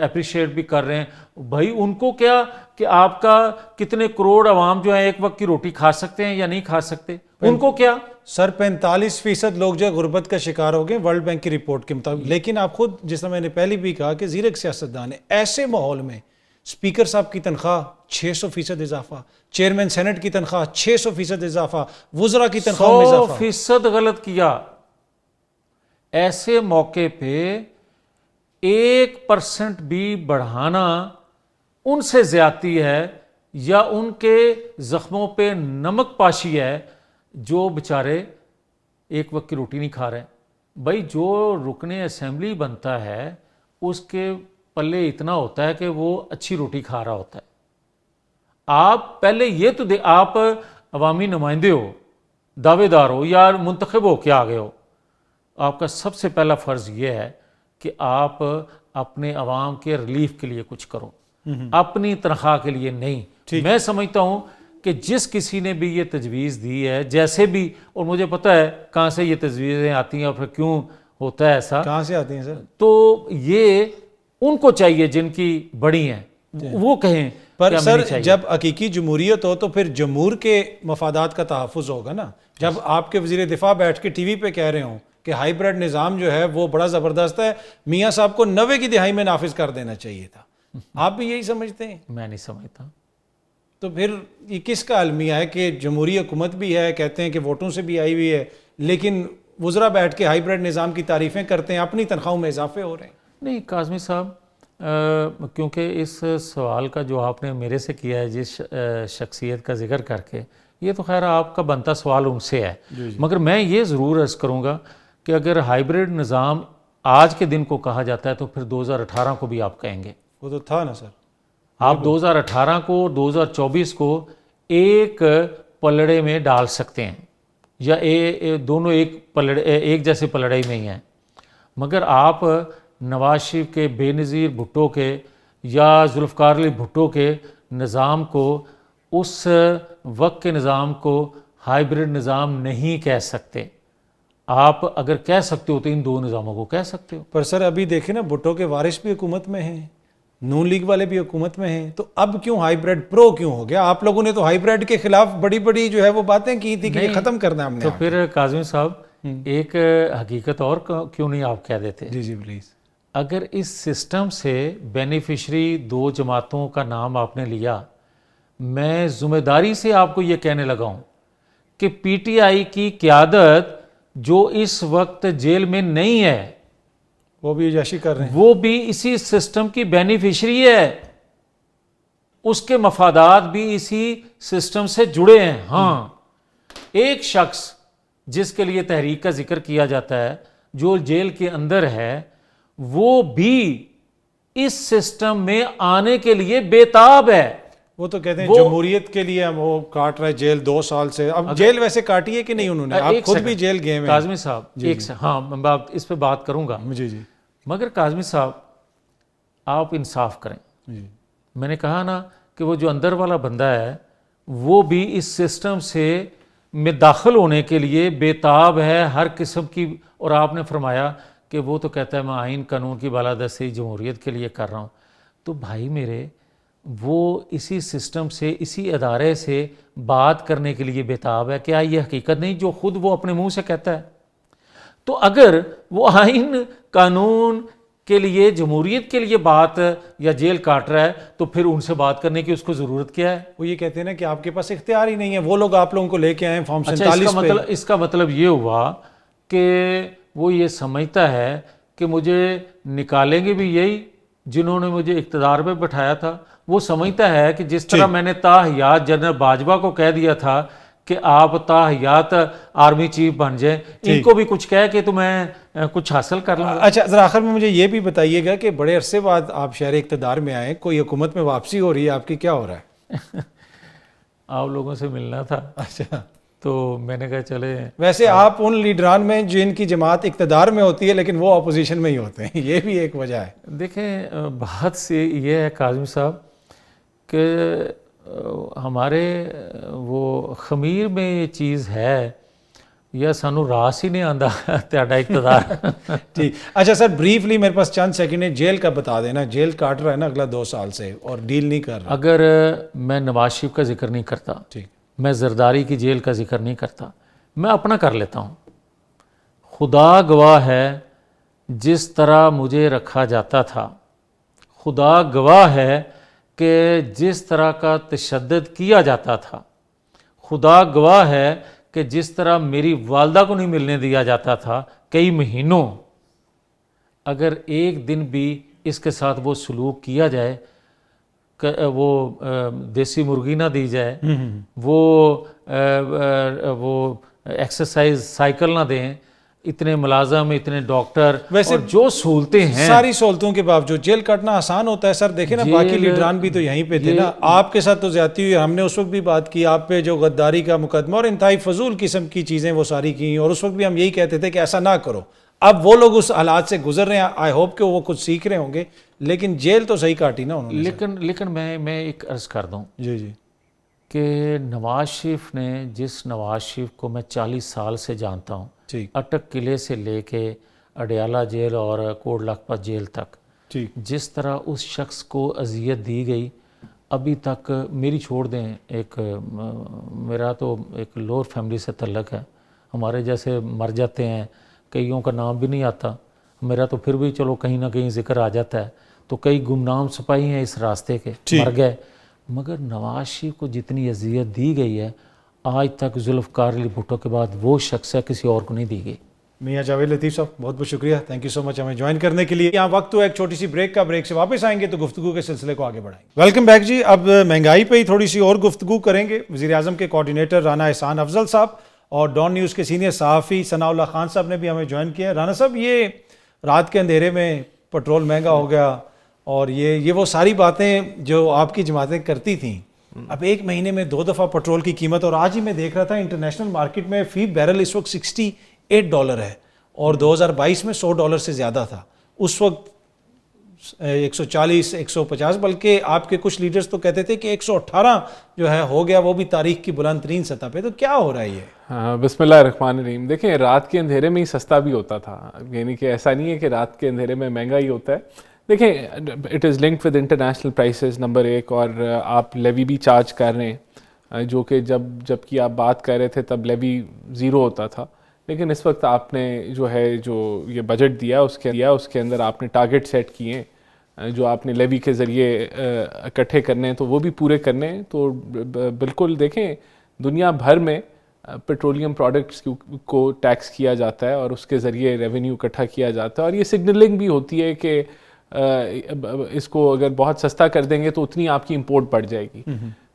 اپریشیٹ بھی کر رہے ہیں. بھائی ان کو کیا کہ آپ کا کتنے کروڑ عوام جو ہیں ایک وقت کی روٹی کھا سکتے ہیں یا نہیں کھا سکتے, ان کو کیا؟ سر 45% لوگ جو غربت کا شکار ہو گئے ورلڈ بینک کی رپورٹ کے مطابق. لیکن آپ خود, جس طرح میں نے پہلے بھی کہا کہ زیرک سیاستدان ہے, ایسے ماحول میں اسپیکر صاحب کی تنخواہ 600% اضافہ, چیئرمین سینٹ کی تنخواہ 600% اضافہ, وزراء کی تنخواہ میں اضافہ, 100% غلط کیا. ایسے موقع پہ 1% بھی بڑھانا ان سے زیادتی ہے یا ان کے زخموں پہ نمک پاشی ہے جو بچارے ایک وقت کی روٹی نہیں کھا رہے. بھائی جو رکن اسمبلی بنتا ہے اس کے پلے اتنا ہوتا ہے کہ وہ اچھی روٹی کھا رہا ہوتا ہے. آپ پہلے یہ تو آپ عوامی نمائندے ہو, دعوے دار ہو یا منتخب ہو کے آگے ہو, آپ کا سب سے پہلا فرض یہ ہے کہ آپ اپنے عوام کے ریلیف کے لیے کچھ کرو. اپنی تنخواہ کے لیے نہیں. میں سمجھتا ہوں کہ جس کسی نے بھی یہ تجویز دی ہے جیسے بھی, اور مجھے پتہ ہے کہاں سے یہ تجویزیں آتی ہیں اور پھر کیوں ہوتا ہے ایسا, کہاں سے آتی ہیں سر؟ تو یہ ان کو چاہیے جن کی بڑی ہیں وہ کہیں. پر سر جب حقیقی جمہوریت ہو تو پھر جمہور کے مفادات کا تحفظ ہوگا نا. جب آپ کے وزیر دفاع بیٹھ کے ٹی وی پہ کہہ رہے ہوں کہ ہائیبرڈ نظام جو ہے وہ بڑا زبردست ہے, میاں صاحب کو 90 کی دہائی میں نافذ کر دینا چاہیے تھا, آپ بھی یہی سمجھتے ہیں؟ میں نہیں سمجھتا. تو پھر یہ کس کا المیہ ہے کہ جمہوری حکومت بھی ہے, کہتے ہیں کہ ووٹوں سے بھی آئی ہوئی ہے, لیکن وزراء بیٹھ کے ہائیبرڈ نظام کی تعریفیں کرتے ہیں, اپنی تنخواہوں میں اضافے ہو رہے ہیں. نہیں کاظمی صاحب, کیونکہ اس سوال کا جو آپ نے میرے سے کیا ہے جس شخصیت کا ذکر کر کے, یہ تو خیر آپ کا بنتا سوال ان سے ہے, مگر میں یہ ضرور عرض کروں گا کہ اگر ہائیبرڈ نظام آج کے دن کو کہا جاتا ہے تو پھر 2018 کو بھی آپ کہیں گے. وہ تو تھا نا سر. آپ 2018 کو اور 2024 کو ایک پلڑے میں ڈال سکتے ہیں, یا دونوں ایک جیسے پلڑے میں ہی ہیں, مگر آپ نواز شریف کے, بے نظیر بھٹو کے یا ذوالفقار علی بھٹو کے نظام کو, اس وقت کے نظام کو ہائیبرڈ نظام نہیں کہہ سکتے. آپ اگر کہہ سکتے ہو تو ان دو نظاموں کو کہہ سکتے ہو. پر سر ابھی دیکھیں نا, بھٹو کے وارث بھی حکومت میں ہیں, نون لیگ والے بھی حکومت میں ہیں, تو اب کیوں ہائیبرڈ پرو کیوں ہو گیا؟ آپ لوگوں نے تو ہائیبرڈ کے خلاف بڑی بڑی جو ہے وہ باتیں کی تھی کہ یہ ختم کرنا ہے ہم نے. تو پھر کاظمی صاحب ایک حقیقت اور کیوں نہیں آپ کہہ دیتے؟ جی جی پلیز. اگر اس سسٹم سے بینیفیشری دو جماعتوں کا نام آپ نے لیا, میں ذمہ داری سے آپ کو یہ کہنے لگا ہوں کہ پی ٹی آئی کی قیادت جو اس وقت جیل میں نہیں ہے, وہ بھی عیاشی کر رہے ہیں, وہ بھی اسی سسٹم کی بینیفیشری ہے, اس کے مفادات بھی اسی سسٹم سے جڑے ہیں. ہاں, ایک شخص جس کے لیے تحریک کا ذکر کیا جاتا ہے جو جیل کے اندر ہے, وہ بھی اس سسٹم میں آنے کے لیے بےتاب ہے. وہ تو کہتے ہیں جمہوریت کے لیے وہ کاٹ رہا ہے جیل 2 سال سے. اب جیل ویسے کاٹی ہے کہ نہیں انہوں نے؟ آپ خود بھی جیل گئے ہیں کاظمی صاحب. ہاں میں اس پہ بات کروں گا. جی جی. مگر کاظمی صاحب آپ انصاف کریں. میں نے کہا نا کہ وہ جو اندر والا بندہ ہے وہ بھی اس سسٹم سے میں داخل ہونے کے لیے بےتاب ہے ہر قسم کی. اور آپ نے فرمایا کہ وہ تو کہتا ہے میں آئین قانون کی بالادستی جمہوریت کے لیے کر رہا ہوں. تو بھائی میرے, وہ اسی سسٹم سے, اسی ادارے سے بات کرنے کے لیے بےتاب ہے. کیا یہ حقیقت نہیں جو خود وہ اپنے منہ سے کہتا ہے؟ تو اگر وہ آئین قانون کے لیے, جمہوریت کے لیے بات یا جیل کاٹ رہا ہے, تو پھر ان سے بات کرنے کی اس کو ضرورت کیا ہے؟ وہ یہ کہتے ہیں نا کہ آپ کے پاس اختیار ہی نہیں ہے, وہ لوگ آپ لوگوں کو لے کے آئے فارم 47 پہ. اس کا مطلب یہ ہوا کہ وہ یہ سمجھتا ہے کہ مجھے نکالیں گے بھی یہی جنہوں نے مجھے اقتدار پہ بٹھایا تھا. وہ سمجھتا ہے کہ جس طرح میں نے تاحیات جنرل باجوہ کو کہہ دیا تھا کہ آپ تاحیات آرمی چیف بن جائیں, ان کو بھی کچھ کہہ کے تو میں کچھ حاصل کر لوں گا. اچھا ذرا آخر میں مجھے یہ بھی بتائیے گا کہ بڑے عرصے بعد آپ شہر اقتدار میں آئے, کوئی حکومت میں واپسی ہو رہی ہے آپ کی, کیا ہو رہا ہے؟ آپ لوگوں سے ملنا تھا. اچھا, تو میں نے کہا چلے. ویسے آپ ان لیڈران میں جن کی جماعت اقتدار میں ہوتی ہے لیکن وہ اپوزیشن میں ہی ہوتے ہیں, یہ بھی ایک وجہ ہے. دیکھیں بات سے یہ ہے کاظمی صاحب کہ ہمارے وہ خمیر میں یہ چیز ہے یا سانو راس ہی نہیں آندا تہاڈا اقتدار. ٹھیک. اچھا سر بریفلی میرے پاس چند سیکنڈ ہے, جیل کا بتا دینا. جیل کاٹ رہا ہے نا اگلا 2 سال سے اور ڈیل نہیں کر رہا. اگر میں نواز شریف کا ذکر نہیں کرتا, ٹھیک, میں زرداری کی جیل کا ذکر نہیں کرتا, میں اپنا کر لیتا ہوں. خدا گواہ ہے جس طرح مجھے رکھا جاتا تھا, خدا گواہ ہے کہ جس طرح کا تشدد کیا جاتا تھا, خدا گواہ ہے کہ جس طرح میری والدہ کو نہیں ملنے دیا جاتا تھا کئی مہینوں, اگر ایک دن بھی اس کے ساتھ وہ سلوک کیا جائے, وہ دیسی مرغی نہ دی جائے, وہ ایکسرسائز سائیکل نہ دیں, اتنے ملازم, اتنے ڈاکٹر, ویسے جو سہولتیں ہیں, ساری سہولتوں کے باوجود جیل کاٹنا آسان ہوتا ہے سر. دیکھیں نا باقی لیڈران بھی تو یہیں پہ تھے نا. آپ کے ساتھ تو زیادتی ہوئی, ہم نے اس وقت بھی بات کی آپ پہ جو غداری کا مقدمہ اور انتہائی فضول قسم کی چیزیں وہ ساری کی, اور اس وقت بھی ہم یہی کہتے تھے کہ ایسا نہ کرو. اب وہ لوگ اس حالات سے گزر رہے ہیں, آئی ہوپ کہ وہ کچھ سیکھ رہے ہوں گے, لیکن جیل تو صحیح کاٹی نا انہوں نے. لیکن میں ایک عرض کر دوں جی جی کہ نواز شریف نے, جس نواز شریف کو میں 40 سال سے جانتا ہوں, ٹھیک اٹک قلعے سے لے کے اڈیالہ جیل اور کوٹ لکھپت جیل تک, ٹھیک, جس طرح اس شخص کو اذیت دی گئی, ابھی تک میری چھوڑ دیں, ایک میرا تو ایک لوور فیملی سے تعلق ہے, ہمارے جیسے مر جاتے ہیں, کئیوں کا نام بھی نہیں آتا, میرا تو پھر بھی چلو کہیں نہ کہیں ذکر آ جاتا ہے, تو کئی گمنام سپاہی ہیں اس راستے کے, مر گئے. مگر نواز شریف کو جتنی اذیت دی گئی ہے آج تک ذوالفقار علی بھٹو کے بعد وہ شخص ہے, کسی اور کو نہیں دی گئی. میاں جاوید لطیف صاحب بہت بہت شکریہ, تھینک یو سو مچ ہمیں جوائن کرنے کے لیے. یہاں وقت ہوا ایک چھوٹی سی بریک کا, بریک سے واپس آئیں گے تو گفتگو کے سلسلے کو آگے بڑھائیں گے. ویلکم بیک جی. اب مہنگائی پہ ہی تھوڑی سی اور گفتگو کریں گے. وزیر اعظم کے کوآرڈینیٹر رانا احسان افضل صاحب اور ڈان نیوز کے سینئر صحافی ثناء اللہ خان صاحب نے بھی ہمیں جوائن کیا. رانا صاحب, یہ رات کے اندھیرے میں پٹرول مہنگا ہو گیا اور یہ وہ ساری باتیں جو آپ کی جماعتیں کرتی تھیں, اب ایک مہینے میں 2 دفعہ پٹرول کی قیمت, اور آج ہی میں دیکھ رہا تھا انٹرنیشنل مارکیٹ میں فی بیرل اس وقت $68 ہے اور 2022 میں $100 سے زیادہ تھا, اس وقت 140 150, بلکہ آپ کے کچھ لیڈرز تو کہتے تھے کہ 118 جو ہے ہو گیا, وہ بھی تاریخ کی بلند ترین سطح پہ. تو کیا ہو رہا ہے یہ؟ بسم اللہ الرحمن الرحیم. دیکھیں, رات کے اندھیرے میں ہی سستا بھی ہوتا تھا, یعنی کہ ایسا نہیں ہے کہ رات کے اندھیرے میں مہنگا ہی ہوتا ہے. دیکھیں, it is linked with international prices number 1, اور آپ لیوی بھی چارج کر رہے ہیں, جو کہ جب کہ آپ بات کر رہے تھے تب لیوی 0 ہوتا تھا, لیکن اس وقت آپ نے جو یہ بجٹ دیا اس کے اندر آپ نے ٹارگٹ سیٹ کیے ہیں جو آپ نے لیوی کے ذریعے اکٹھے کرنے ہیں, تو وہ بھی پورے کرنے ہیں. تو بالکل دیکھیں, دنیا بھر میں پیٹرولیم پروڈکٹس کو ٹیکس کیا جاتا ہے اور اس کے ذریعے ریونیو اکٹھا کیا جاتا ہے, اور یہ سگنلنگ بھی ہوتی ہے کہ اس کو اگر بہت سستا کر دیں گے تو اتنی آپ کی امپورٹ بڑھ جائے گی.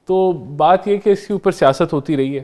تو بات یہ کہ اس کے اوپر سیاست ہوتی رہی ہے,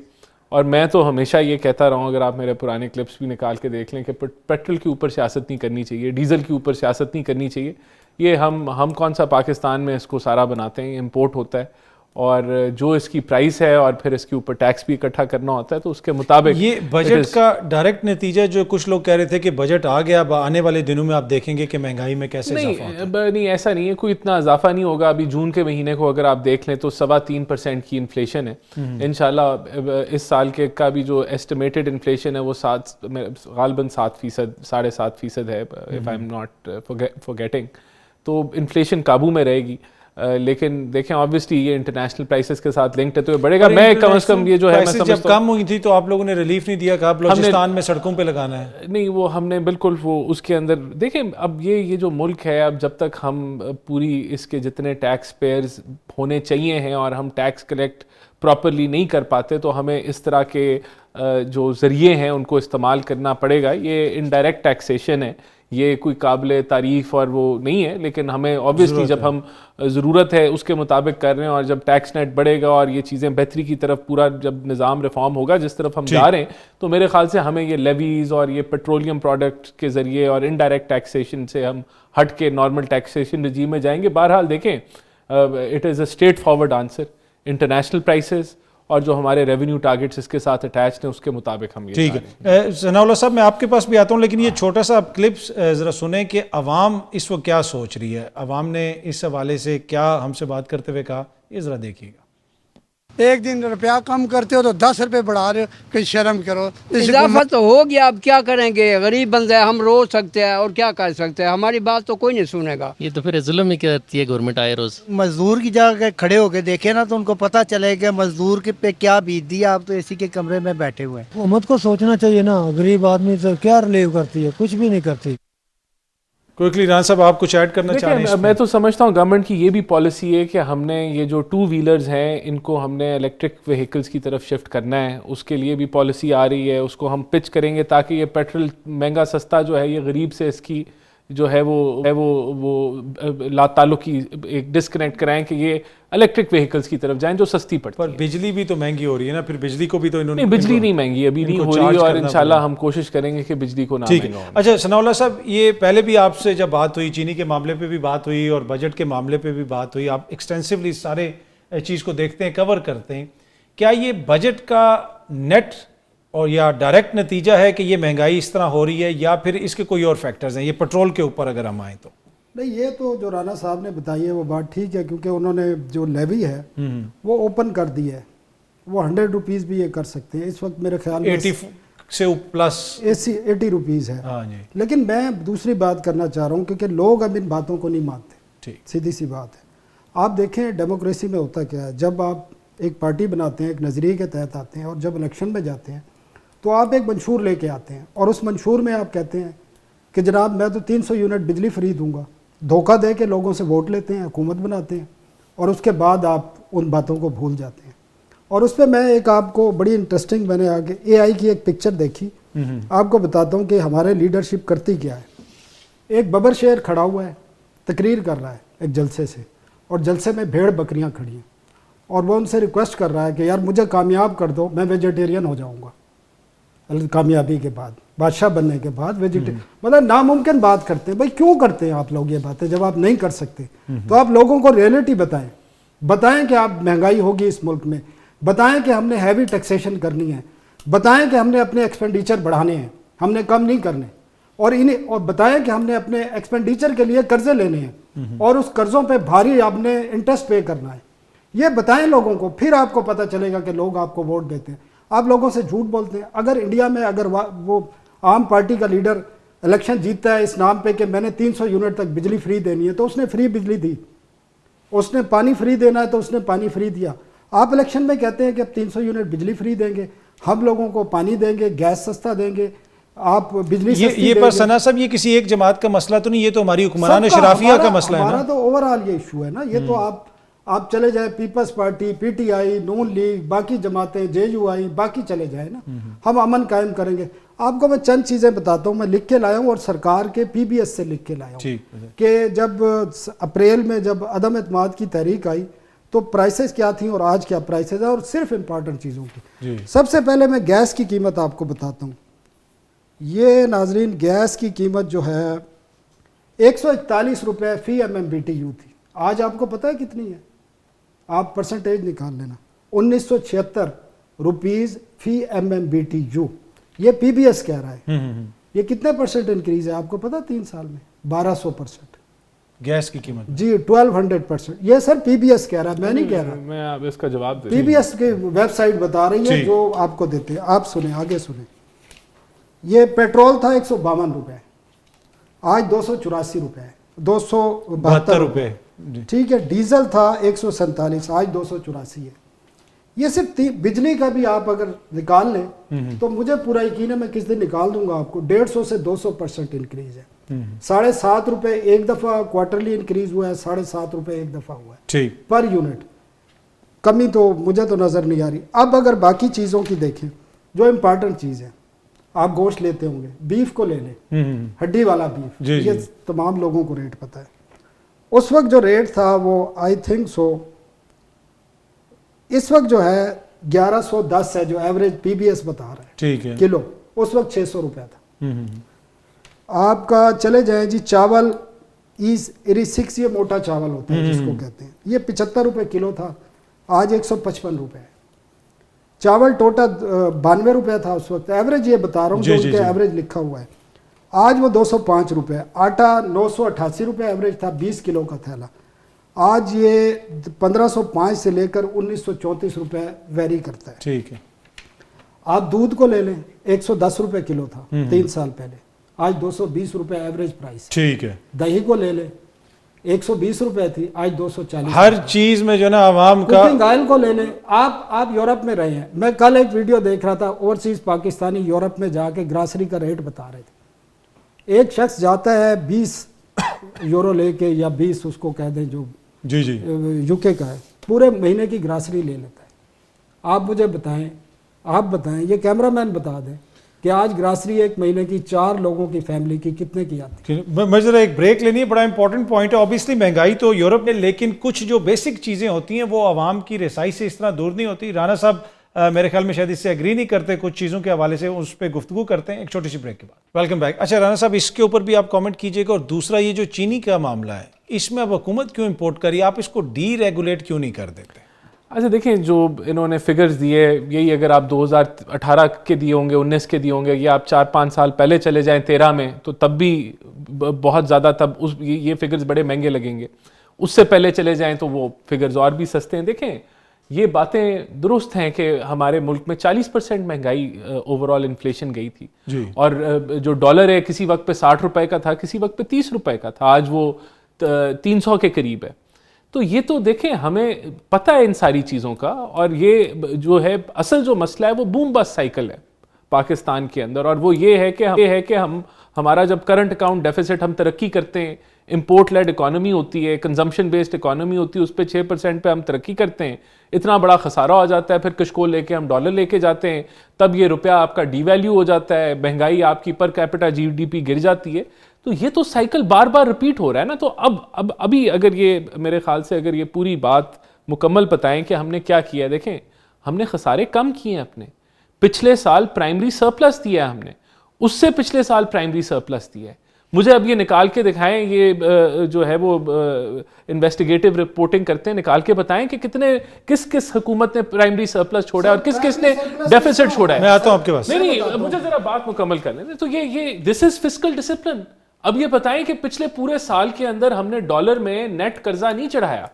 اور میں تو ہمیشہ یہ کہتا رہا ہوں, اگر آپ میرے پرانے کلپس بھی نکال کے دیکھ لیں, کہ پیٹرول کے اوپر سیاست نہیں کرنی چاہیے, ڈیزل کے اوپر سیاست نہیں کرنی چاہیے. یہ ہم کون سا پاکستان میں اس کو سارا بناتے ہیں, امپورٹ ہوتا ہے, اور جو اس کی پرائس ہے اور پھر اس کے اوپر ٹیکس بھی اکٹھا کرنا ہوتا ہے, تو اس کے مطابق یہ بجٹ کا ڈائریکٹ نتیجہ, جو کچھ لوگ کہہ رہے تھے کہ بجٹ آ گیا, آنے والے دنوں میں آپ دیکھیں گے کہ مہنگائی میں کیسے اضافہ ہوتا ہے. نہیں, ایسا نہیں ہے, کوئی اتنا اضافہ نہیں ہوگا. ابھی جون کے مہینے کو اگر آپ دیکھ لیں تو 3.25% کی انفلیشن ہے. انشاءاللہ اس سال کے کا بھی جو ایسٹیمیٹڈ انفلیشن ہے وہ غالباً 7%, 7.5% ہے, if I'm not forgetting. تو انفلیشن قابو میں رہے گی, لیکن دیکھیں آبویسلی یہ انٹرنیشنل پرائسز کے ساتھ لنکڈ ہے, تو یہ بڑھے گا. میں کم از کم یہ جو ہے میں سمجھتا ہوں, جب کم ہوئی تھی تو آپ لوگوں نے ریلیف نہیں دیا, کہا بلوچستان میں سڑکوں پہ لگانا ہے. نہیں, وہ ہم نے بالکل وہ اس کے اندر دیکھیں, اب یہ جو ملک ہے, اب جب تک ہم پوری اس کے جتنے ٹیکس پیئرز ہونے چاہیے ہیں اور ہم ٹیکس کلیکٹ پراپرلی نہیں کر پاتے, تو ہمیں اس طرح کے جو ذریعے ہیں ان کو استعمال کرنا پڑے گا. یہ انڈائریکٹ ٹیکسیشن ہے, یہ کوئی قابل تعریف اور وہ نہیں ہے, لیکن ہمیں obviously جب ہم ضرورت ہے اس کے مطابق کر رہے ہیں, اور جب ٹیکس نیٹ بڑھے گا اور یہ چیزیں بہتری کی طرف پورا جب نظام ریفارم ہوگا جس طرف ہم جا رہے ہیں, تو میرے خیال سے ہمیں یہ لیویز اور یہ پیٹرولیم پروڈکٹ کے ذریعے اور انڈائریکٹ ٹیکسیشن سے ہم ہٹ کے نارمل ٹیکسیشن رجیم میں جائیں گے. بہرحال دیکھیں, it is a straight forward answer. International prices اور جو ہمارے ریونیو ٹارگٹس اس کے ساتھ اٹیچڈ ہیں اس کے مطابق ہم یہ ٹھیک ہے. ثناء اللہ صاحب, میں آپ کے پاس بھی آتا ہوں, لیکن یہ چھوٹا سا آپ کلپس ذرا سنیں کہ عوام اس وقت کیا سوچ رہی ہے, عوام نے اس حوالے سے کیا ہم سے بات کرتے ہوئے کہا, یہ ذرا دیکھیے گا. 1 دن روپیہ کم کرتے ہو تو 10 روپے بڑھا رہے ہو, کہ شرم کرو. اضافہ تو ہو گیا, اب کیا کریں گے, غریب بندے ہیں, ہم رو سکتے ہیں اور کیا کر سکتے ہیں, ہماری بات تو کوئی نہیں سنے گا. یہ تو پھر ظلم ہی کرتی ہے گورنمنٹ آئے روز. مزدور کی جگہ کھڑے ہو کے دیکھیں نا تو ان کو پتہ چلے کہ مزدور کے پہ کیا بیت دی ہے. آپ تو اے سی کے کمرے میں بیٹھے ہوئے ہیں. حکومت کو سوچنا چاہیے نا, غریب آدمی تو کیا ریلیو کرتی ہے, کچھ بھی نہیں کرتی. کوئکلی ران صاحب, آپ کچھ ایڈ کرنا چاہ رہے ہیں؟ میں تو سمجھتا ہوں گورنمنٹ کی یہ بھی پالیسی ہے کہ ہم نے یہ جو 2 ویلرز ہیں ان کو ہم نے الیکٹرک وہیکلز کی طرف شفٹ کرنا ہے. اس کے لیے بھی پالیسی آ رہی ہے, اس کو ہم پچ کریں گے تاکہ یہ پیٹرول مہنگا سستا جو ہے یہ غریب سے اس کی جو ہے وہ لا تعلق کی ایک ڈسکنیکٹ کرائیں کہ یہ الیکٹرک وہیکلز کی طرف جائیں جو سستی پڑتی ہے. پر بجلی بھی تو مہنگی ہو رہی ہے نا, پھر بجلی کو بھی تو انہوں نے. نہیں, بجلی نہیں مہنگی ابھی نہیں ہو رہی, اور انشاءاللہ ہم کوشش کریں گے کہ بجلی کو نہ مہنگا ہو. اچھا ثناء اللہ صاحب, یہ پہلے بھی آپ سے جب بات ہوئی, چینی کے معاملے پہ بھی بات ہوئی اور بجٹ کے معاملے پہ بھی بات ہوئی, آپ ایکسٹینسولی سارے چیز کو دیکھتے ہیں, کور کرتے ہیں, کیا یہ بجٹ کا نیٹ اور یا ڈائریکٹ نتیجہ ہے کہ یہ مہنگائی اس طرح ہو رہی ہے یا پھر اس کے کوئی اور فیکٹرز ہیں؟ یہ پیٹرول کے اوپر اگر ہم آئیں تو نہیں، یہ تو جو رانا صاحب نے بتائی ہے وہ بات ٹھیک ہے، کیونکہ انہوں نے جو لیوی ہے وہ اوپن کر دی ہے، وہ 100 روپیز بھی یہ کر سکتے ہیں اس وقت میرے خیال میں 80 سے پلس 80 روپیز ہے۔ ہاں جی لیکن میں دوسری بات کرنا چاہ رہا ہوں، کیونکہ لوگ اب ان باتوں کو نہیں مانتے، ٹھیک سیدھی سی بات ہے۔ آپ دیکھیں ڈیموکریسی میں ہوتا کیا ہے، جب آپ ایک پارٹی بناتے ہیں، ایک نظریے کے تحت آتے ہیں، اور جب الیکشن میں جاتے ہیں تو آپ ایک منشور لے کے آتے ہیں، اور اس منشور میں آپ کہتے ہیں کہ جناب میں تو 300 یونٹ بجلی فری دوں گا، دھوکہ دے کے لوگوں سے ووٹ لیتے ہیں، حکومت بناتے ہیں، اور اس کے بعد آپ ان باتوں کو بھول جاتے ہیں۔ اور اس پہ میں ایک آپ کو بڑی انٹرسٹنگ، میں نے آگے اے آئی کی ایک پکچر دیکھی، آپ کو بتاتا ہوں کہ ہمارے لیڈرشپ کرتی کیا ہے۔ ایک ببر شیر کھڑا ہوا ہے، تقریر کر رہا ہے ایک جلسے سے، اور جلسے میں بھیڑ بکریاں کھڑی ہیں، اور وہ ان سے ریکویسٹ کر رہا ہے کہ یار مجھے کامیاب کر دو، میں ویجیٹیرین ہو جاؤں گا کامیابی کے بعد، بادشاہ بننے کے بعد مطلب ناممکن بات کرتے ہیں۔ بھائی کیوں کرتے ہیں آپ لوگ یہ باتیں جب آپ نہیں کر سکتے؟ تو آپ لوگوں کو ریئلٹی بتائیں کہ آپ مہنگائی ہوگی اس ملک میں، بتائیں کہ ہم نے ہیوی ٹیکسیشن کرنی ہے، بتائیں کہ ہم نے اپنے ایکسپینڈیچر بڑھانے ہیں، ہم نے کم نہیں کرنے، اور بتائیں کہ ہم نے اپنے ایکسپینڈیچر کے لیے قرضے لینے ہیں، اور اس قرضوں پہ بھاری آپ نے انٹرسٹ پے کرنا ہے۔ یہ بتائیں لوگوں کو، پھر آپ کو پتہ چلے گا کہ لوگ آپ کو ووٹ دیتے ہیں۔ آپ لوگوں سے جھوٹ بولتے ہیں۔ اگر انڈیا میں اگر وہ عام پارٹی کا لیڈر الیکشن جیتتا ہے اس نام پہ کہ میں نے 300 یونٹ تک بجلی فری دینی ہے، تو اس نے فری بجلی دی، اس نے پانی فری دینا ہے تو اس نے پانی فری دیا۔ آپ الیکشن میں کہتے ہیں کہ اب 300 یونٹ بجلی فری دیں گے، ہم لوگوں کو پانی دیں گے، گیس سستا دیں گے، آپ بجلی سستی دیں گے۔ یہ پر ثنا صاحب یہ کسی ایک جماعت کا مسئلہ تو نہیں، یہ تو ہماری حکمران شرافیہ کا مسئلہ ہے نا۔ ہمارا تو اوورآل یہ ایشو ہے نا۔ یہ تو آپ چلے جائیں People's Party, P T I, نون لیگ، باقی جماعتیں، جے یو آئی، باقی چلے جائیں نا، ہم امن قائم کریں گے۔ آپ کو میں چند چیزیں بتاتا ہوں، میں لکھ کے لایا ہوں، اور سرکار کے پی بی ایس سے لکھ کے لایا ہوں کہ جب اپریل میں جب عدم اعتماد کی تحریک آئی تو پرائسز کیا تھیں اور آج کیا پرائسز ہیں، اور صرف امپارٹنٹ چیزوں کی۔ سب سے پہلے میں گیس کی قیمت آپ کو بتاتا ہوں۔ یہ ناظرین گیس کی قیمت جو ہے 141 روپے فی M M B T U تھی، آج آپ کو پتہ ہے کتنی ہے؟ آپ پرسنٹیج نکال لینا، 1976 روپیز فی M M B T U, یہ پی بی ایس کہہ رہا ہے۔ یہ کتنے پرسنٹ انکریز ہے آپ کو پتہ؟ 3 سال میں 1200% گیس کی قیمت جی، 1200%۔ یہ سر پی بی ایس کہہ رہا ہے، میں نہیں کہہ رہا۔ میں اب اس کا جواب دے پی بی ایس کی ویب سائٹ بتا رہی ہے جو آپ کو دیتے ہیں۔ آپ سنیں، آگے سنیں۔ یہ پیٹرول تھا 152 روپے، آج 284 روپے ہے، 272 روپے، ٹھیک ہے۔ ڈیزل تھا 147، آج 284 ہے۔ یہ صرف بجلی کا بھی آپ اگر نکال لیں تو مجھے پورا یقین ہے، میں کس دن نکال دوں گا آپ کو، 150 سے 200% انکریز ہے۔ 7.5 روپے ایک دفعہ کوارٹرلی انکریز ہوا ہے، 7.5 روپے ایک دفعہ ہوا ہے پر یونٹ۔ کمی تو مجھے تو نظر نہیں آ رہی۔ اب اگر باقی چیزوں کی دیکھیں جو امپارٹنٹ چیز ہے، آپ گوشت لیتے ہوں گے، بیف کو لے لیں، ہڈی والا بیف، یہ تمام لوگوں کو ریٹ پتہ ہے۔ اس وقت جو ریٹ تھا وہ آئی تھنک سو اس وقت جو ہے 1110 ہے، جو ایوریج پی بی ایس بتا رہا ہے کلو، اس وقت 600 روپے تھا۔ آپ کا چلے جائیں جی، چاول ERE6، یہ موٹا چاول ہوتا ہے جس کو کہتے ہیں، یہ 75 روپے کلو تھا، آج 155 روپے ہے۔ چاول ٹوٹا 92 روپے تھا اس وقت، ایوریج یہ بتا رہا ہوں جو ان کے ایوریج لکھا ہوا ہے، آج وہ 205 روپے۔ آٹا 988 روپے ایوریج تھا، 20 کلو کا تھیلا، آج یہ 1505 سے لے کر 1934 روپے ویری کرتا ہے۔ ٹھیک ہے۔ آپ دودھ کو لے لیں، 110 روپے کلو تھا 3 سال پہلے، آج 220 روپے ایوریج پرائس۔ ٹھیک ہے۔ دہی کو لے لیں، 120 روپے تھی، آج 240۔ ہر چیز میں جو نا عوام کا، کوکنگ آئل کو لے لیں، آپ یورپ میں رہے ہیں، میں کل ایک ویڈیو دیکھ رہا تھا، اوورسیز پاکستانی یورپ میں جا کے گراسری کا ریٹ بتا رہے تھے۔ ایک شخص جاتا ہے 20 یورو لے کے، یا 20 اس کو کہہ دیں جو یو کے کا ہے، پورے مہینے کی گراسری لے لیتا ہے۔ آپ مجھے بتائیں، یہ کیمرہ مین بتا دیں کہ آج گراسری ایک مہینے کی 4 لوگوں کی فیملی کی کتنے کی آتی ہے؟ میں ذرا ایک بریک لینی ہے، بڑا امپورٹنٹ پوائنٹ ہے۔ اوبیسلی مہنگائی تو یورپ میں، لیکن کچھ جو بیسک چیزیں ہوتی ہیں وہ عوام کی رسائی سے اس طرح دور نہیں ہوتی۔ رانا صاحب میرے خیال میں شاید اس سے ایگری نہیں کرتے، کچھ چیزوں کے حوالے سے اس پہ گفتگو کرتے ہیں، ایک چھوٹی سی بریک کے بعد۔ Welcome back. اچھا رانا صاحب، اس کے اوپر بھی آپ کامنٹ کیجئے گا۔ اور دوسرا یہ جو چینی کا معاملہ ہے، اس میں اب حکومت کیوں امپورٹ کری، آپ اس کو ڈی ریگولیٹ کیوں نہیں کر دیتے؟ اچھا دیکھیں جو انہوں نے فگرز دیے یہی اگر آپ 2018 کے دیے ہوں گے 19 کے دیے ہوں گے یا آپ 4-5 سال پہلے چلے جائیں 13 میں تو تب بھی بہت زیادہ تب یہ فگرز بڑے مہنگے لگیں گے. اس سے پہلے چلے جائیں تو وہ فگرز اور بھی سستے ہیں. دیکھیں یہ باتیں درست ہیں کہ ہمارے ملک میں 40% مہنگائی اوور آل انفلیشن گئی تھی اور جو ڈالر ہے کسی وقت پہ 60 روپے کا تھا کسی وقت پہ 30 روپے کا تھا, آج وہ 300 کے قریب ہے. تو یہ تو دیکھیں ہمیں پتہ ہے ان ساری چیزوں کا, اور یہ جو ہے اصل جو مسئلہ ہے وہ بوم بس سائیکل ہے پاکستان کے اندر, اور وہ یہ ہے کہ ہمارا جب کرنٹ اکاؤنٹ ڈیفیسٹ ہم ترقی کرتے ہیں, امپورٹ لیڈ اکانومی ہوتی ہے, کنزمپشن بیسڈ اکانومی ہوتی ہے, اس پہ 6% پہ ہم ترقی کرتے ہیں, اتنا بڑا خسارہ ہو جاتا ہے, پھر کشکول لے کے ہم ڈالر لے کے جاتے ہیں, تب یہ روپیہ آپ کا ڈی ویلیو ہو جاتا ہے, مہنگائی آپ کی per capita G D P گر جاتی ہے. تو یہ تو سائیکل بار بار ریپیٹ ہو رہا ہے نا. تو ابھی اگر یہ میرے خیال سے اگر یہ پوری بات مکمل بتائیں کہ ہم نے کیا کیا ہے, دیکھیں ہم نے خسارے کم کیے ہیں اپنے. پچھلے سال پرائمری سرپلس دیا ہے ہم نے, اس سے پچھلے سال پرائمری سرپلس دیا ہے. مجھے اب یہ نکال کے دکھائیں, یہ جو ہے وہ انویسٹیگیٹو رپورٹنگ کرتے ہیں, نکال کے بتائیں کہ کس حکومت نے پرائمری سرپلس چھوڑا ہے اور کس نے ڈیفیسٹ چھوڑا ہے. میں آتا ہوں آپ کے پاس. نہیں مجھے ذرا بات مکمل کرنے دیں. تو یہ دس از فسکل ڈسپلن. اب یہ بتائیں کہ پچھلے پورے سال کے اندر ہم نے ڈالر میں نیٹ قرضہ نہیں چڑھایا,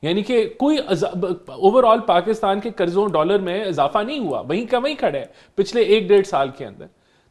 یعنی کہ کوئی اوور آل پاکستان کے قرضوں ڈالر میں اضافہ نہیں ہوا, وہیں کا وہیں کھڑا ہے پچھلے 1-1.5 سال کے اندر.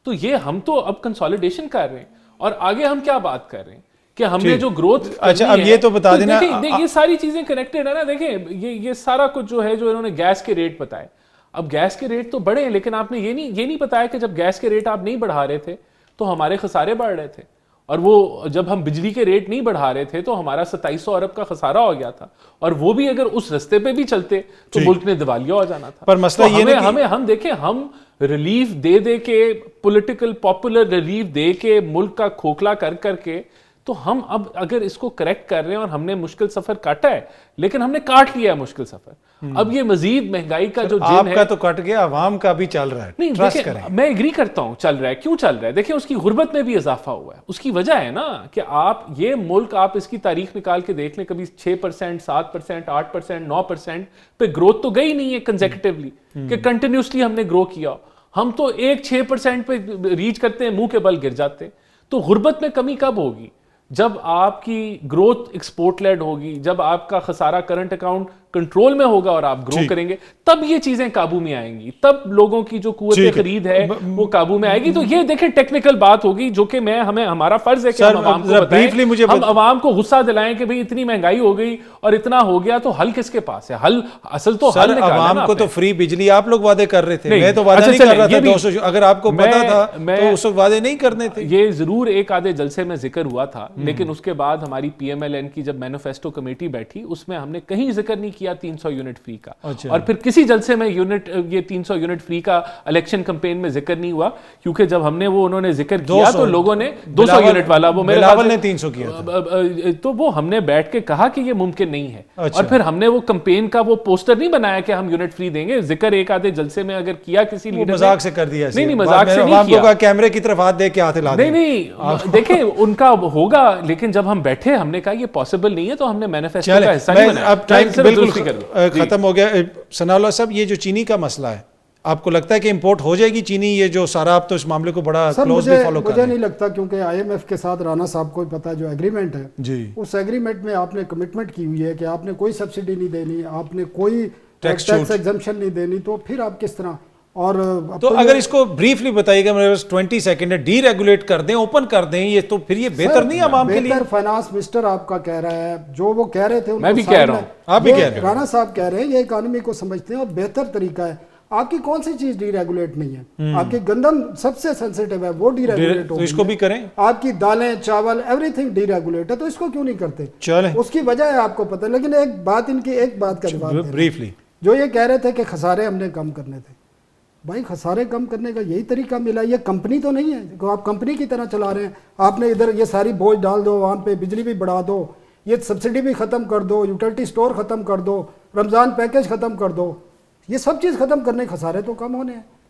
تو یہ ہم تو اب کنسولیڈیشن کر رہے ہیں, اور آگے ہم کیا بات کر رہے ہیں کہ ہم نے جو گروتھ. اچھا اب یہ تو بتا دینا, یہ ساری چیزیں کنیکٹڈ ہے نا. دیکھیں یہ سارا کچھ جو ہے جو انہوں نے گیس کے ریٹ بتائے, اب گیس کے ریٹ تو بڑھے ہیں, لیکن آپ نے یہ نہیں بتایا کہ جب گیس کے ریٹ آپ نہیں بڑھا رہے تھے تو ہمارے خسارے بڑھ رہے تھے, اور وہ جب ہم بجلی کے ریٹ نہیں بڑھا رہے تھے تو ہمارا 2700 ارب کا خسارہ ہو گیا تھا, اور وہ بھی اگر اس رستے پہ بھی چلتے تو ملک نے دیوالیہ ہو جانا تھا. پر مسئلہ یہ نہیں, ہم دیکھیں ہم ریلیف دے کے پولیٹیکل پاپولر ریلیف دے کے ملک کا کھوکھلا کر کے, تو ہم اب اگر اس کو کریکٹ کر رہے ہیں, اور ہم نے مشکل سفر کاٹا ہے لیکن ہم نے کاٹ لیا ہے مشکل سفر. اب یہ مزید مہنگائی کا جو آپ کا تو کٹ گیا, عوام کا بھی چل رہا ہے. نہیں دیکھیں, میں ایگری کرتا ہوں چل رہا ہے. کیوں چل رہا ہے؟ دیکھیں اس کی غربت میں بھی اضافہ ہوا ہے. اس کی وجہ ہے نا کہ آپ یہ ملک, آپ اس کی تاریخ نکال کے دیکھ لیں, کبھی 6%, 7%, 8%, 9% پہ گروتھ تو گئی نہیں ہے کنزیکٹیولی کہ کنٹینیوسلی ہم نے گرو کیا. ہم تو 6% پہ ریچ کرتے ہیں, منہ کے بل گر جاتے. تو غربت میں کمی کب ہوگی؟ جب آپ کی گروتھ ایکسپورٹ لیڈ ہوگی, جب آپ کا خسارہ کرنٹ اکاؤنٹ کنٹرول میں ہوگا اور آپ گرو کریں گے, تب یہ چیزیں قابو میں آئیں گی, تب لوگوں کی جو قوت خرید ہے وہ قابو میں آئے گی. تو یہ دیکھیں ٹیکنیکل بات ہوگی جو کہ ہمارا فرض ہے کہ ہم عوام کو بتائیں, ہم عوام کو غصہ دلائیں کہ بھئی اتنی مہنگائی ہو گئی اور اتنا ہو گیا, تو حل کس کے پاس ہے؟ حل اصل تو حل نکالنا. عوام کو تو فری بجلی آپ لوگ وعدے کر رہے تھے, میں تو وعدہ نہیں کر رہا تھا 200, اگر آپ کو پتا تھا تو اس وقت وعدے نہیں کرنے تھے. یہ ضرور ایک آدھے جلسے میں ذکر ہوا تھا, لیکن اس کے بعد ہماری پی ایم ایل این کی جب مینیفیسٹو کمیٹی بیٹھی, اس میں ہم نے کہیں ذکر نہیں کیا 300 یونٹ فری کا, اور پھر کسی جلسے میں یہ 300 یونٹ فری کا الیکشن کمپین میں ذکر نہیں ہوا, کیونکہ جب ہم نے وہ انہوں نے ذکر کیا تو لوگوں نے 200 یونٹ والا, وہ میرے بلاول نے 300 کیا تھا, تو وہ ہم نے بیٹھ کے کہا کہ یہ ممکن نہیں ہے. اور پھر ہم نے وہ کمپین کا وہ پوسٹر نہیں بنایا کہ ہم یونٹ فری دیں گے, ذکر ایک آدھے جلسے میں اگر کیا کسی لیڈر نے, مذاق سے کر دیا. نہیں مذاق سے نہیں کیا, کیمرے کی طرف ہاتھ دے کے ہاتھ ہلا دیا. نہیں دیکھیں ان کا ہوگا, لیکن جب ہم بیٹھے ہم نے کہا یہ پاسبل نہیں ہے, تو ہم نے مینیفیسٹو کا حصہ نہیں بنایا. اب ٹائم بالکل ختم ہو گیا. ثناء اللہ صاحب, یہ جو چینی کا مسئلہ ہے, آپ کو لگتا ہے کہ امپورٹ ہو جائے گی چینی؟ یہ جو سارا آپ تو اس معاملے کو بڑا کلوزلی فالو کر رہے ہیں. مجھے نہیں لگتا, کیونکہ آئی ایم ایف کے ساتھ رانا صاحب کو پتا جو ایگریمنٹ ہے, اس ایگریمنٹ میں آپ نے کمٹمنٹ کی ہوئی ہے کہ آپ نے کوئی سبسڈی نہیں دینی, آپ نے کوئی ٹیکس ایگزمپشن نہیں دینی, تو پھر آپ کس طرح؟ اور تو اگر اس کو بریفلی بتائیے گا, میرے پاس 20 سیکنڈ ہے, ڈی ریگولیٹ کر دیں, اوپن کر دیں, یہ تو پھر یہ بہتر نہیں عوام کے لیے؟ بہتر فائنانس منسٹر آپ کا کہہ رہا ہے, جو وہ کہہ رہے تھے میں بھی کہہ رہا ہوں, آپ بھی کہہ رہے ہیں, رانا صاحب کہہ رہے ہیں, یہ اکانومی کو سمجھتے ہیں اور بہتر طریقہ ہے. آپ کی کون سی چیز ڈی ریگولیٹ نہیں ہے؟ آپ کی گندم سب سے سینسیٹیو ہے, وہ ڈی ریگولیٹ ہو, تو اس کو بھی کریں. آپ کی دالیں, چاول, ایوری تھنگ ڈی ریگولیٹ ہے, تو اس کو کیوں نہیں کرتے؟ چلیں, اس کی وجہ ہے آپ کو پتہ. لیکن ایک بات, ان کی ایک بات کا جواب بریفلی, جو یہ کہہ رہے تھے کہ خسارے ہم نے کم کرنے تھے, بھائی خسارے کم کرنے کا یہی طریقہ ملا, یہ کمپنی تو نہیں ہے آپ کمپنی کی طرح چلا رہے ہیں. آپ نے ادھر یہ ساری بوجھ ڈال دو عوام پہ, بجلی بھی بڑھا دو, یہ سبسڈی بھی ختم کر دو, یوٹیلٹی سٹور ختم کر دو, رمضان پیکج ختم کر دو, یہ سب چیز ختم کرنے خسارے تو کم ہونے ہیں.